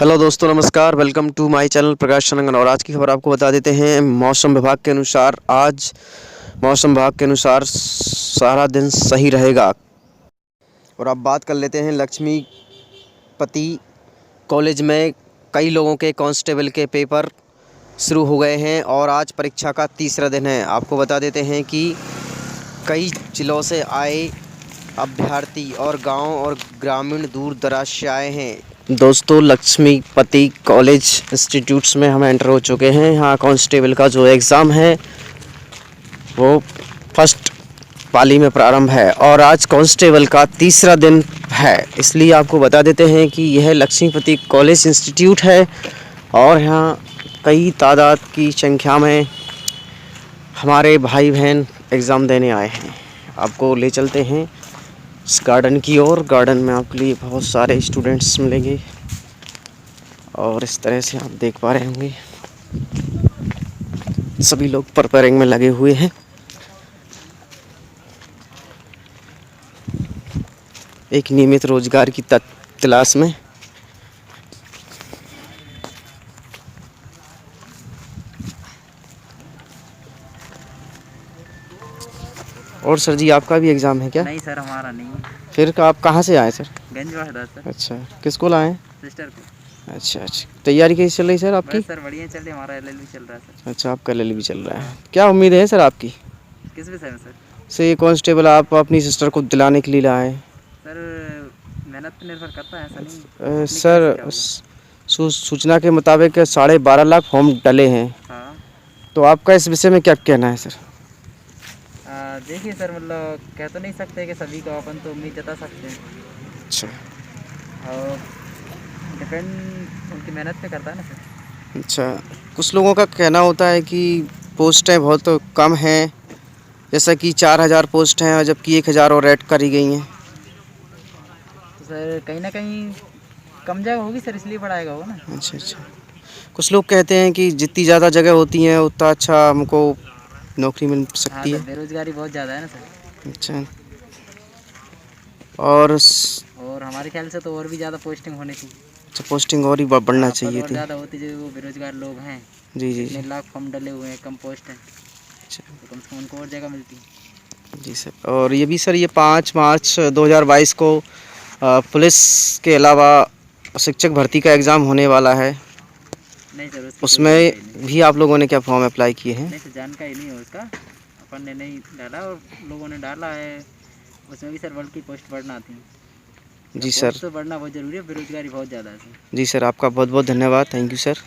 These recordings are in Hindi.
हेलो दोस्तों, नमस्कार। वेलकम टू माय चैनल प्रकाश शनंगन। और आज की खबर आपको बता देते हैं। मौसम विभाग के अनुसार सारा दिन सही रहेगा। और अब बात कर लेते हैं लक्ष्मीपति कॉलेज में कई लोगों के कांस्टेबल के पेपर शुरू हो गए हैं और आज परीक्षा का तीसरा दिन है। आपको बता देते हैं कि कई जिलों से आए अभ्यर्थी और गांव और ग्रामीण दूर दराज से आए हैं। दोस्तों, लक्ष्मीपति कॉलेज इंस्टीट्यूट्स में हम एंटर हो चुके हैं। यहाँ कांस्टेबल का जो एग्ज़ाम है वो फर्स्ट पाली में प्रारंभ है और आज कांस्टेबल का तीसरा दिन है। इसलिए आपको बता देते हैं कि यह लक्ष्मीपति कॉलेज इंस्टीट्यूट है और यहाँ कई तादाद की संख्या में हमारे भाई बहन एग्ज़ाम देने आए हैं। आपको ले चलते हैं इस गार्डन की ओर। गार्डन में आपके लिए बहुत सारे स्टूडेंट्स मिलेंगे और इस तरह से आप देख पा रहे होंगे सभी लोग प्रिपेयरिंग में लगे हुए हैं। एक नियमित रोजगार की तलाश में। और सर जी, आपका भी एग्ज़ाम है क्या? नहीं सर, हमारा नहीं है। फिर आप कहाँ से आए सर? गंजवाड़ा सर। अच्छा, किस को लाए? सिस्टर को। अच्छा, तैयारी कैसी चल रही सर आपकी? बस सर बढ़िया चल रही है, हमारा एलएलबी चल रहा है सर। अच्छा, आपका एलएलबी चल रहा है। क्या उम्मीद है सर आपकी? किस विषय में सर? से ये कांस्टेबल आप अपनी सिस्टर को दिलाने के लिए लाए? सर मेहनत पर निर्भर करता है, ऐसा नहीं। सर, सूचना के मुताबिक 12.5 लाख फॉर्म डले हैं। हाँ। तो आपका इस विषय में क्या कहना है सर? देखिए सर, मतलब कह तो नहीं सकते कि सभी को, अपन तो उम्मीद जता सकते हैं। अच्छा और डिपेंड उनकी मेहनत पे करता है ना सर। अच्छा, कुछ लोगों का कहना होता है कि पोस्टें बहुत कम हैं, जैसा कि 4000 पोस्ट हैं और जबकि 1000 और ऐड करी गई हैं। तो सर कहीं ना कहीं कम जगह होगी सर, इसलिए बढ़ाएगा वो ना। अच्छा अच्छा, कुछ लोग कहते हैं कि जितनी ज़्यादा जगह होती हैं उतना अच्छा हमको नौकरी मिल हाँ सकती सर, है। बेरोजगारी बहुत ज़्यादा है ना सर। अच्छा, और और हमारे ख्याल से तो और भी ज़्यादा पोस्टिंग होनी चाहिए। अच्छा, पोस्टिंग और ही बढ़ना हाँ, चाहिए और थी। ज़्यादा होती जो वो बेरोजगार लोग हैं। जी जी इतने जी। लाख फॉर्म डले हुए हैं, कम पोस्ट हैं, अच्छा तो कम से कम उनको और जगह मिलती है। जी सर। और ये भी सर, ये 5 मार्च 2022 को पुलिस के अलावा शिक्षक भर्ती का एग्ज़ाम होने वाला है। नहीं सर, उसकी कोई उसमें जानकारी नहीं। भी आप लोगों ने क्या फॉर्म अप्लाई किए हैं? नहीं सर, जानकारी नहीं है उसका। अपन ने नहीं डाला और लोगों ने डाला है। उसमें भी सर वर्ल्ड की पोस्ट बढ़ना आती है। जी सर। पोस्ट तो बढ़ना बहुत ज़रूरी है, बेरोजगारी बहुत ज़्यादा है सर। जी सर, आपका बहुत बहुत धन्यवाद। Thank you sir.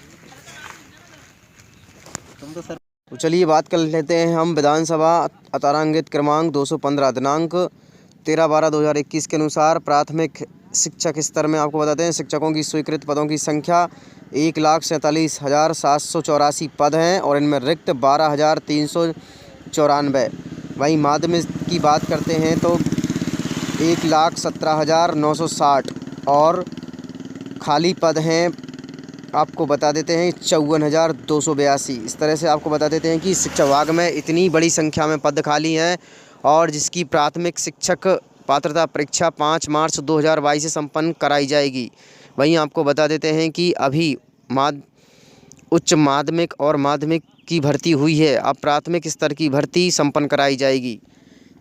तुम तो सर। तो चलिए बात कर लेते हैं हम विधानसभा अतारांकित क्रमांक 215 दिनांक 13/12/2021 के अनुसार प्राथमिक शिक्षक स्तर में आपको बताते हैं शिक्षकों की स्वीकृत पदों की संख्या 1,47,784 पद हैं और इनमें रिक्त 12,394। वहीं माध्यमिक की बात करते हैं तो 1,17,960 और खाली पद हैं आपको बता देते हैं 54,282। इस तरह से आपको बता देते हैं कि शिक्षा विभाग में इतनी बड़ी संख्या में पद खाली हैं और जिसकी प्राथमिक शिक्षक पात्रता परीक्षा 5 मार्च 2022 से संपन्न कराई जाएगी। वहीं आपको बता देते हैं कि अभी उच्च माध्यमिक और माध्यमिक की भर्ती हुई है, अब प्राथमिक स्तर की भर्ती संपन्न कराई जाएगी।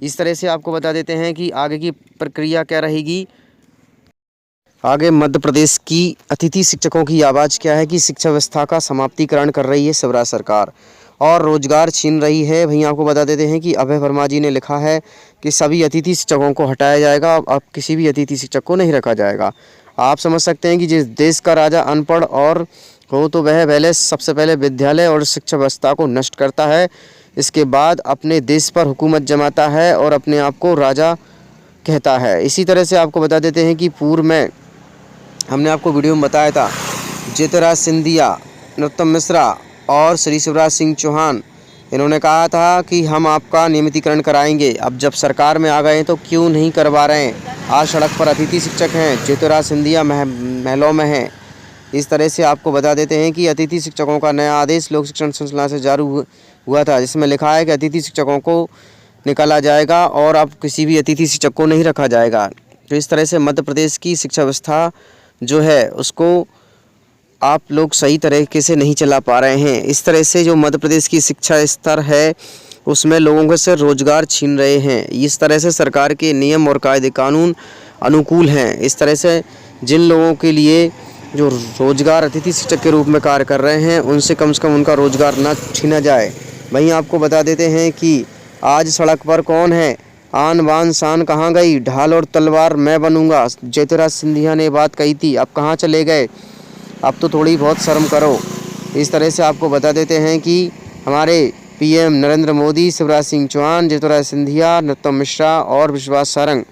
इस तरह से आपको बता देते हैं कि आगे की प्रक्रिया क्या रहेगी। आगे मध्य प्रदेश की अतिथि शिक्षकों की आवाज़ क्या है कि शिक्षा व्यवस्था का समाप्तिकरण कर रही है शिवराज सरकार और रोजगार छीन रही है। वहीं आपको बता देते हैं कि अभय वर्मा जी ने लिखा है कि सभी अतिथि शिक्षकों को हटाया जाएगा, अब किसी भी अतिथि शिक्षक को नहीं रखा जाएगा। आप समझ सकते हैं कि जिस देश का राजा अनपढ़ और हो तो वह सबसे पहले विद्यालय और शिक्षा व्यवस्था को नष्ट करता है, इसके बाद अपने देश पर हुकूमत जमाता है और अपने आप को राजा कहता है। इसी तरह से आपको बता देते हैं कि पूर्व में हमने आपको वीडियो में बताया था ज्योतिराज सिंधिया, नरोत्तम मिश्रा और श्री शिवराज सिंह चौहान, इन्होंने कहा था कि हम आपका नियमितीकरण कराएंगे। अब जब सरकार में आ गए हैं तो क्यों नहीं करवा रहे हैं। आज सड़क पर अतिथि शिक्षक हैं, ज्योतिराज सिंधिया महलों में हैं। इस तरह से आपको बता देते हैं कि अतिथि शिक्षकों का नया आदेश लोक शिक्षण संस्थान से जारी हुआ था, जिसमें लिखा है कि अतिथि शिक्षकों को निकाला जाएगा और अब किसी भी अतिथि शिक्षक को नहीं रखा जाएगा। तो इस तरह से मध्य प्रदेश की शिक्षा व्यवस्था जो है उसको आप लोग सही तरीके से नहीं चला पा रहे हैं। इस तरह से जो मध्य प्रदेश की शिक्षा स्तर है उसमें लोगों के से रोजगार छीन रहे हैं। इस तरह से सरकार के नियम और कायदे कानून अनुकूल हैं। इस तरह से जिन लोगों के लिए जो रोजगार अतिथि शिक्षक के रूप में कार्य कर रहे हैं उनसे कम से कम उनका रोजगार न छीना जाए। वहीं आपको बता देते हैं कि आज सड़क पर कौन है, आन बान शान कहाँ गई, ढाल और तलवार मैं बनूंगा, ज्योतिराज सिंधिया ने बात कही थी, अब कहाँ चले गए, अब तो थोड़ी बहुत शर्म करो। इस तरह से आपको बता देते हैं कि हमारे पीएम नरेंद्र मोदी, शिवराज सिंह चौहान, ज्योतिराज सिंधिया, नरोत्तम मिश्रा और विश्वास सारंग,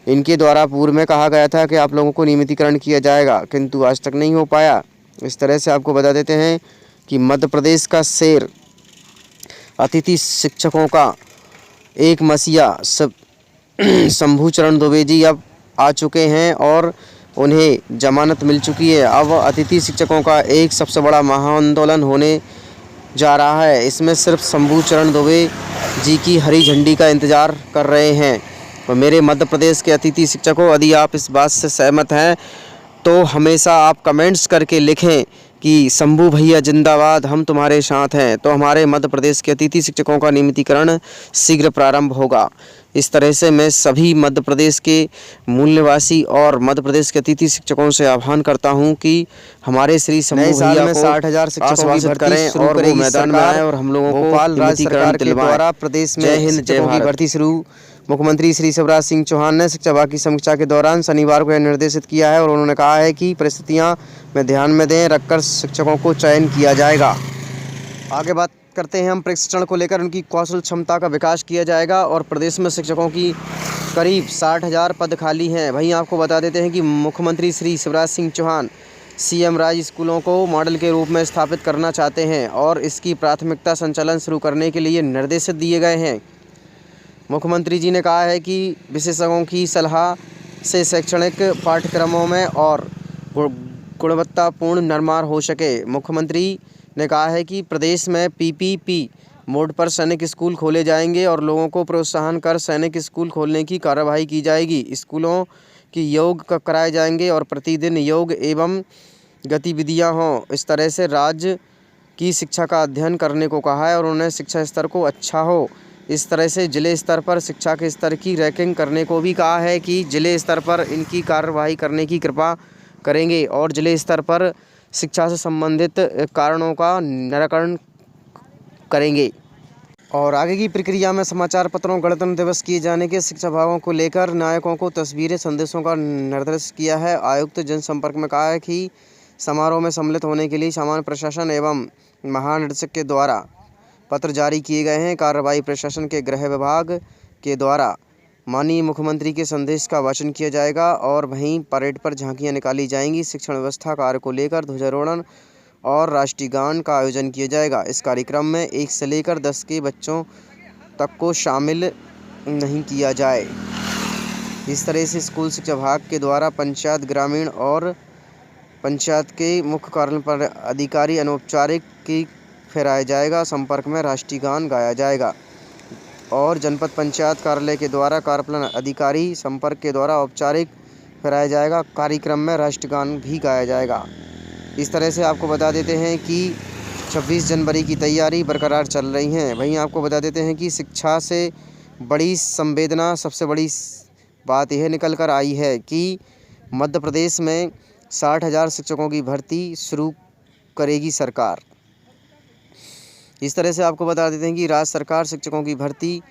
इनके द्वारा पूर्व में कहा गया था कि आप लोगों को नियमितीकरण किया जाएगा, किंतु आज तक नहीं हो पाया। इस तरह से आपको बता देते हैं कि मध्य प्रदेश का शेर अतिथि शिक्षकों का एक मसीहा शंभू चरण दुबे जी अब आ चुके हैं और उन्हें जमानत मिल चुकी है। अब अतिथि शिक्षकों का एक सबसे बड़ा महाआंदोलन होने जा रहा है। इसमें सिर्फ शंभू चरण दुबे जी की हरी झंडी का इंतज़ार कर रहे हैं। और मेरे मध्य प्रदेश के अतिथि शिक्षकों, यदि आप इस बात से सहमत हैं तो हमेशा आप कमेंट्स करके लिखें कि शंभू भैया जिंदाबाद, हम तुम्हारे साथ हैं। तो हमारे मध्य प्रदेश के अतिथि शिक्षकों का नियमितीकरण शीघ्र प्रारंभ होगा। इस तरह से मैं सभी मध्य प्रदेश के मूल निवासी और मध्य प्रदेश के अतिथि शिक्षकों से आह्वान करता हूं कि हमारे श्री शंभू भैया को 60,000 शिक्षकों की भर्ती करें और वो मैदान में आए और हम लोगों को भोपाल राज्य सरकार के द्वारा प्रदेश में शिक्षकों की भर्ती शुरू। मुख्यमंत्री श्री शिवराज सिंह चौहान ने शिक्षा विभाग की समीक्षा के दौरान शनिवार को यह निर्देशित किया है और उन्होंने कहा है कि परिस्थितियां में ध्यान में दें रखकर शिक्षकों को चयन किया जाएगा। आगे बात करते हैं हम प्रशिक्षण को लेकर, उनकी कौशल क्षमता का विकास किया जाएगा और प्रदेश में शिक्षकों की करीब 60,000 पद खाली हैं। वहीं आपको बता देते हैं कि मुख्यमंत्री श्री शिवराज सिंह चौहान सीएम राज स्कूलों को मॉडल के रूप में स्थापित करना चाहते हैं और इसकी प्राथमिकता संचालन शुरू करने के लिए निर्देशित दिए गए हैं। मुख्यमंत्री जी ने कहा है कि विशेषज्ञों की सलाह से शैक्षणिक पाठ्यक्रमों में और गुणवत्तापूर्ण निर्माण हो सके। मुख्यमंत्री ने कहा है कि प्रदेश में पीपीपी मोड पर सैनिक स्कूल खोले जाएंगे और लोगों को प्रोत्साहन कर सैनिक स्कूल खोलने की कार्यवाही की जाएगी। स्कूलों की योग कराए जाएंगे और प्रतिदिन योग एवं गतिविधियां हों। इस तरह से राज्य की शिक्षा का अध्ययन करने को कहा है और उन्हें शिक्षा स्तर को अच्छा हो। इस तरह से जिले स्तर पर शिक्षा के स्तर की रैंकिंग करने को भी कहा है कि जिले स्तर पर इनकी कार्यवाही करने की कृपा करेंगे और जिले स्तर पर शिक्षा से संबंधित कारणों का निराकरण करेंगे। और आगे की प्रक्रिया में समाचार पत्रों गणतंत्र दिवस किए जाने के शिक्षा विभागों को लेकर नायकों को तस्वीरें संदेशों का निर्देश किया है। आयुक्त जनसंपर्क में कहा है कि समारोह में सम्मिलित होने के लिए सामान्य प्रशासन एवं महानिदेशक के द्वारा पत्र जारी किए गए हैं। कार्रवाई प्रशासन के गृह विभाग के द्वारा माननीय मुख्यमंत्री के संदेश का वाचन किया जाएगा और वहीं परेड पर झांकियां निकाली जाएंगी। शिक्षण व्यवस्था कार्य को लेकर ध्वजारोहण और राष्ट्रीय गान का आयोजन किया जाएगा। इस कार्यक्रम में 1 से लेकर 10 के बच्चों तक को शामिल नहीं किया जाए। इस तरह से स्कूल शिक्षा विभाग के द्वारा पंचायत ग्रामीण और पंचायत के मुख्य कार्यपालन अधिकारी अनौपचारिक की फहराया जाएगा। संपर्क में राष्ट्रीय गान गाया जाएगा और जनपद पंचायत कार्यालय के द्वारा कार्यपालन अधिकारी संपर्क के द्वारा औपचारिक फहराया जाएगा। कार्यक्रम में राष्ट्रीय गान भी गाया जाएगा। इस तरह से आपको बता देते हैं कि 26 जनवरी की तैयारी बरकरार चल रही है। वहीं आपको बता देते हैं कि शिक्षा से बड़ी संवेदना, सबसे बड़ी बात यह निकल कर आई है कि मध्य प्रदेश में 60,000 शिक्षकों की भर्ती शुरू करेगी सरकार। इस तरह से आपको बता देते हैं कि राज्य सरकार शिक्षकों की भर्ती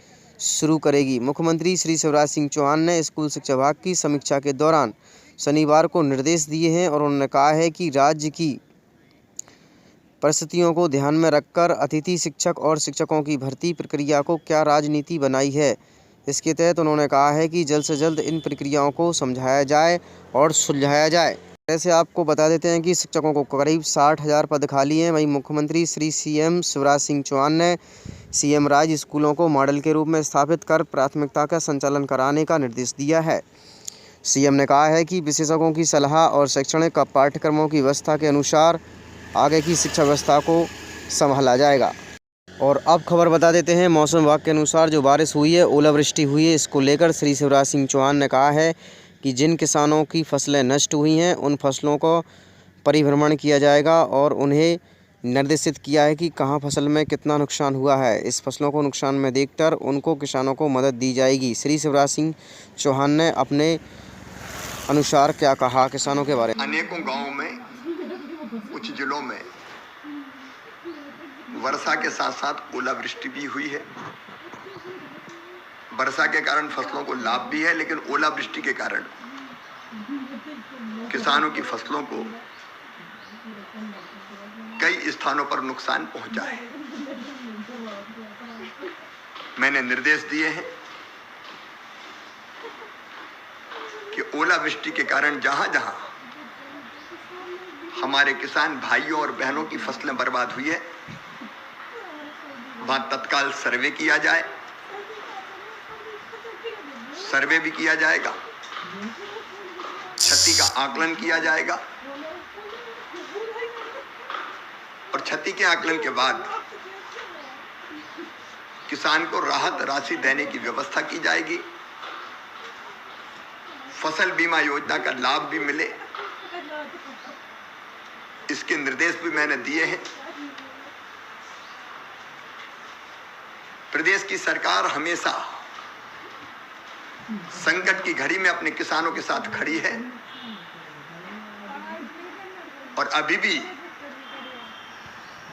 शुरू करेगी। मुख्यमंत्री श्री शिवराज सिंह चौहान ने स्कूल शिक्षा विभाग की समीक्षा के दौरान शनिवार को निर्देश दिए हैं और उन्होंने कहा है कि राज्य की परिस्थितियों को ध्यान में रखकर अतिथि शिक्षक और शिक्षकों की भर्ती प्रक्रिया को क्या राजनीति बनाई है। इसके तहत उन्होंने कहा है कि जल्द से जल्द इन प्रक्रियाओं को समझाया जाए और सुलझाया जाए। ऐसे आपको बता देते हैं कि शिक्षकों को करीब 60,000 पद खाली हैं। वहीं मुख्यमंत्री श्री सीएम शिवराज सिंह चौहान ने सीएम राज स्कूलों को मॉडल के रूप में स्थापित कर प्राथमिकता का संचालन कराने का निर्देश दिया है। सीएम ने कहा है कि विशेषज्ञों की सलाह और शैक्षणिक पाठ्यक्रमों की व्यवस्था के अनुसार आगे की शिक्षा व्यवस्था को संभाला जाएगा। और अब खबर बता देते हैं मौसम विभाग के अनुसार जो बारिश हुई है, ओलावृष्टि हुई है, इसको लेकर श्री शिवराज सिंह चौहान ने कहा है कि जिन किसानों की फसलें नष्ट हुई हैं उन फसलों को परिभ्रमण किया जाएगा और उन्हें निर्देशित किया है कि कहाँ फसल में कितना नुकसान हुआ है। इस फसलों को नुकसान में देखकर उनको किसानों को मदद दी जाएगी। श्री शिवराज सिंह चौहान ने अपने अनुसार क्या कहा किसानों के बारे में? अनेकों गांवों में, कुछ जिलों में वर्षा के साथ साथ ओलावृष्टि भी हुई है। वर्षा के कारण फसलों को लाभ भी है, लेकिन ओलावृष्टि के कारण किसानों की फसलों को कई स्थानों पर नुकसान पहुंचा है। मैंने निर्देश दिए हैं कि ओलावृष्टि के कारण जहां जहां हमारे किसान भाइयों और बहनों की फसलें बर्बाद हुई है, वहां तत्काल सर्वे किया जाए। सर्वे भी किया जाएगा, क्षति का आकलन किया जाएगा और क्षति के आकलन के बाद किसान को राहत राशि देने की व्यवस्था की जाएगी। फसल बीमा योजना का लाभ भी मिले, इसके निर्देश भी मैंने दिए हैं। प्रदेश की सरकार हमेशा संकट की घड़ी में अपने किसानों के साथ खड़ी है और अभी भी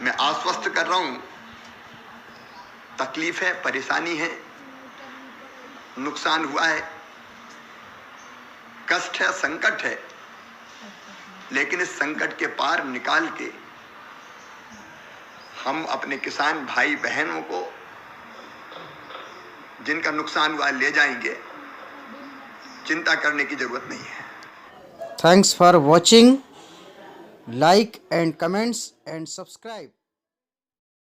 मैं आश्वस्त कर रहा हूं, तकलीफ है, परेशानी है, नुकसान हुआ है, कष्ट है, संकट है, लेकिन इस संकट के पार निकाल के हम अपने किसान भाई बहनों को जिनका नुकसान हुआ ले जाएंगे। चिंता करने की जरूरत नहीं है। Thanks for watching, like and comments and subscribe.